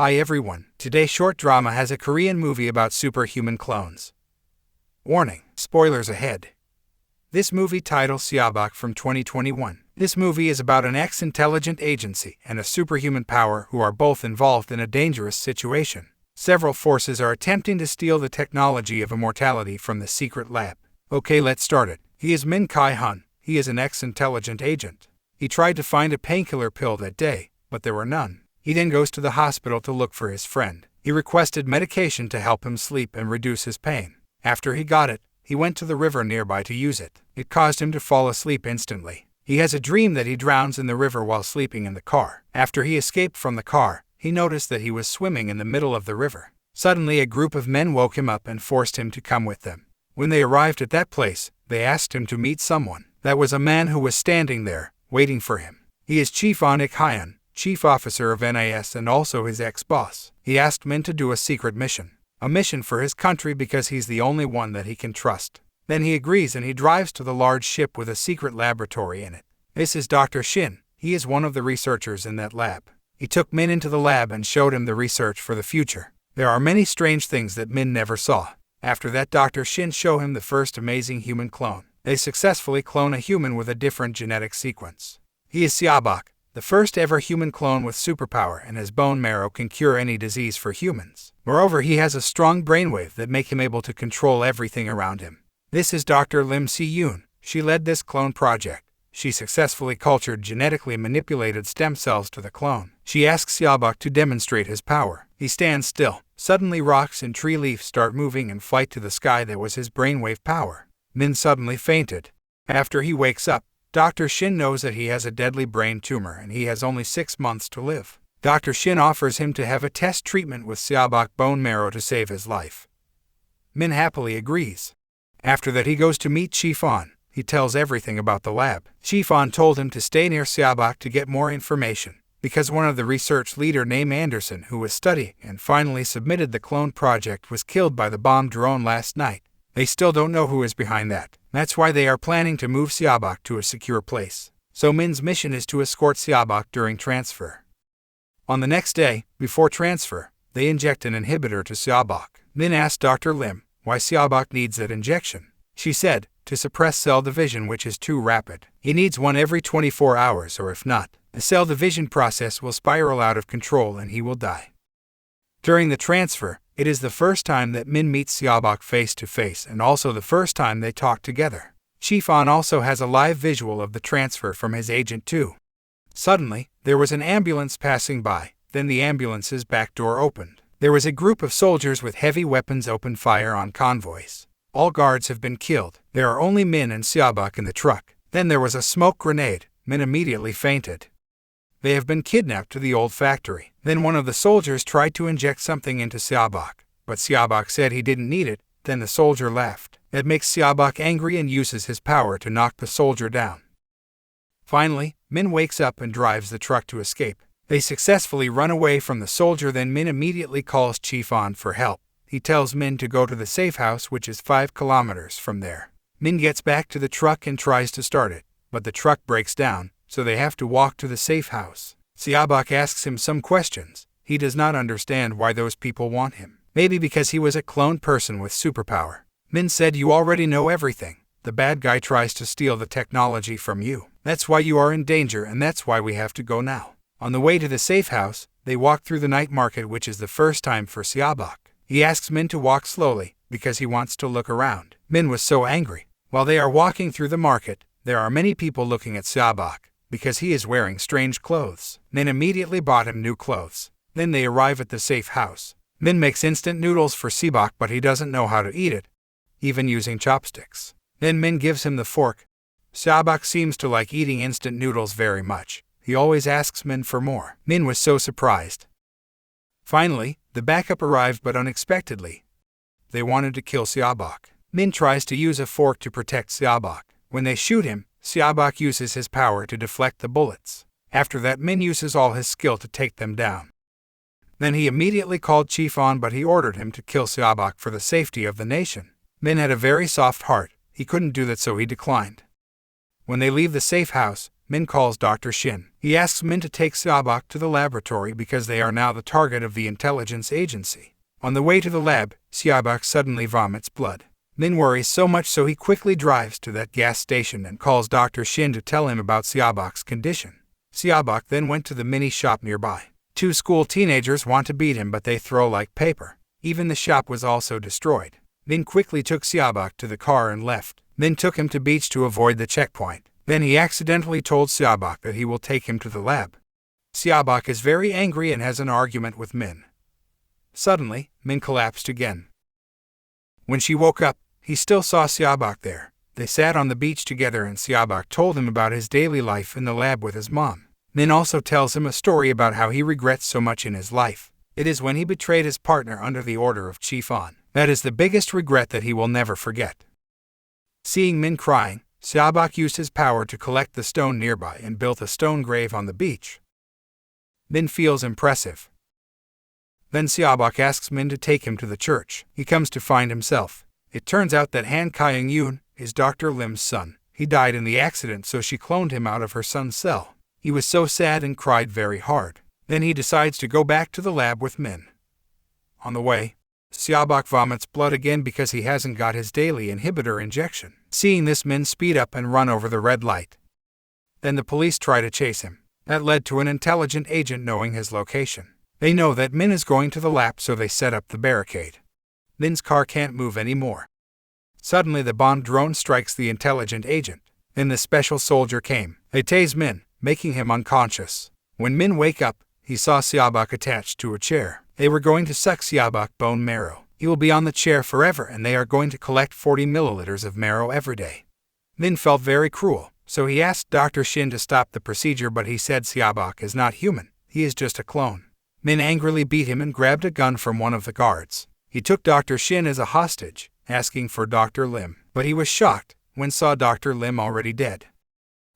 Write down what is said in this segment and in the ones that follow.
Hi everyone, today's short drama has a Korean movie about superhuman clones. Warning, spoilers ahead. This movie titled Seobok from 2021. This movie is about an ex-intelligent agency and a superhuman power who are both involved in a dangerous situation. Several forces are attempting to steal the technology of immortality from the secret lab. Okay, let's start it. He is Min Kai-hun. He is an ex-intelligent agent. He tried to find a painkiller pill that day, but there were none. He then goes to the hospital to look for his friend. He requested medication to help him sleep and reduce his pain. After he got it, he went to the river nearby to use it. It caused him to fall asleep instantly. He has a dream that he drowns in the river while sleeping in the car. After he escaped from the car, he noticed that he was swimming in the middle of the river. Suddenly, a group of men woke him up and forced him to come with them. When they arrived at that place, they asked him to meet someone. That was a man who was standing there, waiting for him. He is Chief Ik-hyun, chief officer of NIS and also his ex-boss. He asked Min to do a secret mission. A mission for his country because he's the only one that he can trust. Then he agrees and he drives to the large ship with a secret laboratory in it. This is Dr. Shin. He is one of the researchers in that lab. He took Min into the lab and showed him the research for the future. There are many strange things that Min never saw. After that, Dr. Shin showed him the first amazing human clone. They successfully clone a human with a different genetic sequence. He is Seobok, the first ever human clone with superpower, and his bone marrow can cure any disease for humans. Moreover, he has a strong brainwave that make him able to control everything around him. This is Dr. Lim Si-yoon. She led this clone project. She successfully cultured genetically manipulated stem cells to the clone. She asks Seobok to demonstrate his power. He stands still. Suddenly, rocks and tree leaves start moving and flight to the sky. That was his brainwave power. Min suddenly fainted. After he wakes up, Dr. Shin knows that he has a deadly brain tumor and he has only 6 months to live. Dr. Shin offers him to have a test treatment with Seobok bone marrow to save his life. Min happily agrees. After that, he goes to meet Chief On. He tells everything about the lab. Chief On told him to stay near Seobok to get more information, because one of the research leader named Anderson, who was studying and finally submitted the clone project, was killed by the bomb drone last night. They still don't know who is behind that. That's why they are planning to move Seobok to a secure place. So Min's mission is to escort Seobok during transfer. On the next day, before transfer, they inject an inhibitor to Seobok. Min asked Dr. Lim why Seobok needs that injection. She said, to suppress cell division, which is too rapid. He needs one every 24 hours, or if not, the cell division process will spiral out of control and he will die. During the transfer, it is the first time that Min meets Seobok face to face and also the first time they talk together. Chief On also has a live visual of the transfer from his agent too. Suddenly, there was an ambulance passing by, then the ambulance's back door opened. There was a group of soldiers with heavy weapons open fire on convoys. All guards have been killed. There are only Min and Seobok in the truck. Then there was a smoke grenade. Min immediately fainted. They have been kidnapped to the old factory. Then one of the soldiers tried to inject something into Seobok, but Seobok said he didn't need it. Then the soldier laughed. It makes Seobok angry and uses his power to knock the soldier down. Finally, Min wakes up and drives the truck to escape. They successfully run away from the soldier. Then Min immediately calls Chief On for help. He tells Min to go to the safe house, which is 5 kilometers from there. Min gets back to the truck and tries to start it, but the truck breaks down, so they have to walk to the safe house. Seobok asks him some questions. He does not understand why those people want him. Maybe because he was a clone person with superpower. Min said, you already know everything. The bad guy tries to steal the technology from you. That's why you are in danger and that's why we have to go now. On the way to the safe house, they walk through the night market, which is the first time for Seobok. He asks Min to walk slowly because he wants to look around. Min was so angry. While they are walking through the market, there are many people looking at Seobok because he is wearing strange clothes. Min immediately bought him new clothes. Then they arrive at the safe house. Min makes instant noodles for Seobok, but he doesn't know how to eat it, even using chopsticks. Then Min gives him the fork. Seobok seems to like eating instant noodles very much. He always asks Min for more. Min was so surprised. Finally, the backup arrived, but unexpectedly. They wanted to kill Seobok. Min tries to use a fork to protect Seobok. When they shoot him, Seobok uses his power to deflect the bullets. After that, Min uses all his skill to take them down. Then he immediately called Chief On, but he ordered him to kill Seobok for the safety of the nation. Min had a very soft heart. He couldn't do that, so he declined. When they leave the safe house, Min calls Dr. Shin. He asks Min to take Seobok to the laboratory because they are now the target of the intelligence agency. On the way to the lab, Seobok suddenly vomits blood. Min worries so much so he quickly drives to that gas station and calls Dr. Shin to tell him about Seobok's condition. Seobok then went to the mini shop nearby. Two school teenagers want to beat him but they throw like paper. Even the shop was also destroyed. Min quickly took Seobok to the car and left. Min took him to beach to avoid the checkpoint. Then he accidentally told Seobok that he will take him to the lab. Seobok is very angry and has an argument with Min. Suddenly, Min collapsed again. When she woke up, he still saw Seobok there. They sat on the beach together and Seobok told him about his daily life in the lab with his mom. Min also tells him a story about how he regrets so much in his life. It is when he betrayed his partner under the order of Chief On. That is the biggest regret that he will never forget. Seeing Min crying, Seobok used his power to collect the stone nearby and built a stone grave on the beach. Min feels impressive. Then Seobok asks Min to take him to the church. He comes to find himself. It turns out that Han Kyung-yoon is Dr. Lim's son. He died in the accident, so she cloned him out of her son's cell. He was so sad and cried very hard. Then he decides to go back to the lab with Min. On the way, Seobok vomits blood again because he hasn't got his daily inhibitor injection. Seeing this, Min speed up and run over the red light. Then the police try to chase him. That led to an intelligent agent knowing his location. They know that Min is going to the lab, so they set up the barricade. Min's car can't move anymore. Suddenly the bomb drone strikes the intelligent agent. Then the special soldier came. They tase Min, making him unconscious. When Min wake up, he saw Seobok attached to a chair. They were going to suck Seobok bone marrow. He will be on the chair forever and they are going to collect 40 milliliters of marrow every day. Min felt very cruel, so he asked Dr. Shin to stop the procedure, but he said Seobok is not human, he is just a clone. Min angrily beat him and grabbed a gun from one of the guards. He took Dr. Shin as a hostage, asking for Dr. Lim, but he was shocked when saw Dr. Lim already dead.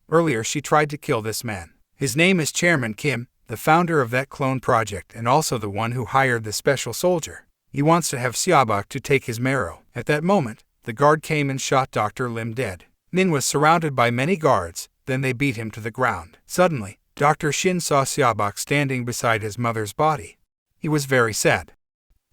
Earlier she tried to kill this man. His name is Chairman Kim, the founder of that clone project and also the one who hired the special soldier. He wants to have Seobok to take his marrow. At that moment, the guard came and shot Dr. Lim dead. Min was surrounded by many guards, then they beat him to the ground. Suddenly, Dr. Shin saw Seobok standing beside his mother's body. He was very sad.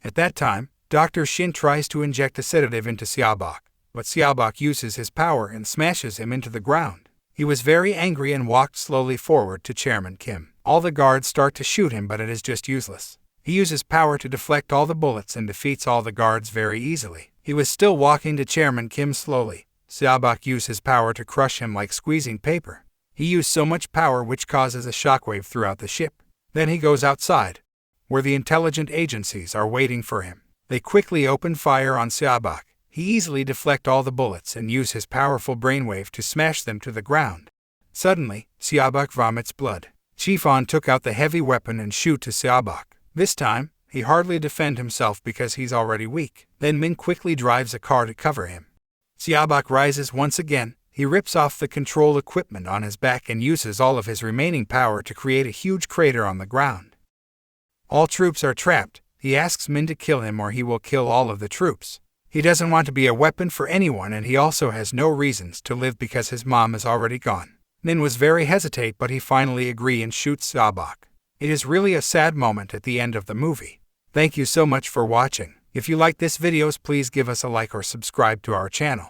At that time, Dr. Shin tries to inject a sedative into Seobok, but Seobok uses his power and smashes him into the ground. He was very angry and walked slowly forward to Chairman Kim. All the guards start to shoot him, but it is just useless. He uses power to deflect all the bullets and defeats all the guards very easily. He was still walking to Chairman Kim slowly. Seobok used his power to crush him like squeezing paper. He used so much power which causes a shockwave throughout the ship. Then he goes outside, where the intelligent agencies are waiting for him. They quickly open fire on Seobok. He easily deflects all the bullets and uses his powerful brainwave to smash them to the ground. Suddenly, Seobok vomits blood. Chief On took out the heavy weapon and shoot to Seobok. This time, he hardly defends himself because he's already weak. Then Min quickly drives a car to cover him. Seobok rises once again. He rips off the control equipment on his back and uses all of his remaining power to create a huge crater on the ground. All troops are trapped. He asks Min to kill him or he will kill all of the troops. He doesn't want to be a weapon for anyone and he also has no reasons to live because his mom is already gone. Min was very hesitant, but he finally agrees and shoots Seobok. It is really a sad moment at the end of the movie. Thank you so much for watching. If you like this videos, please give us a like or subscribe to our channel.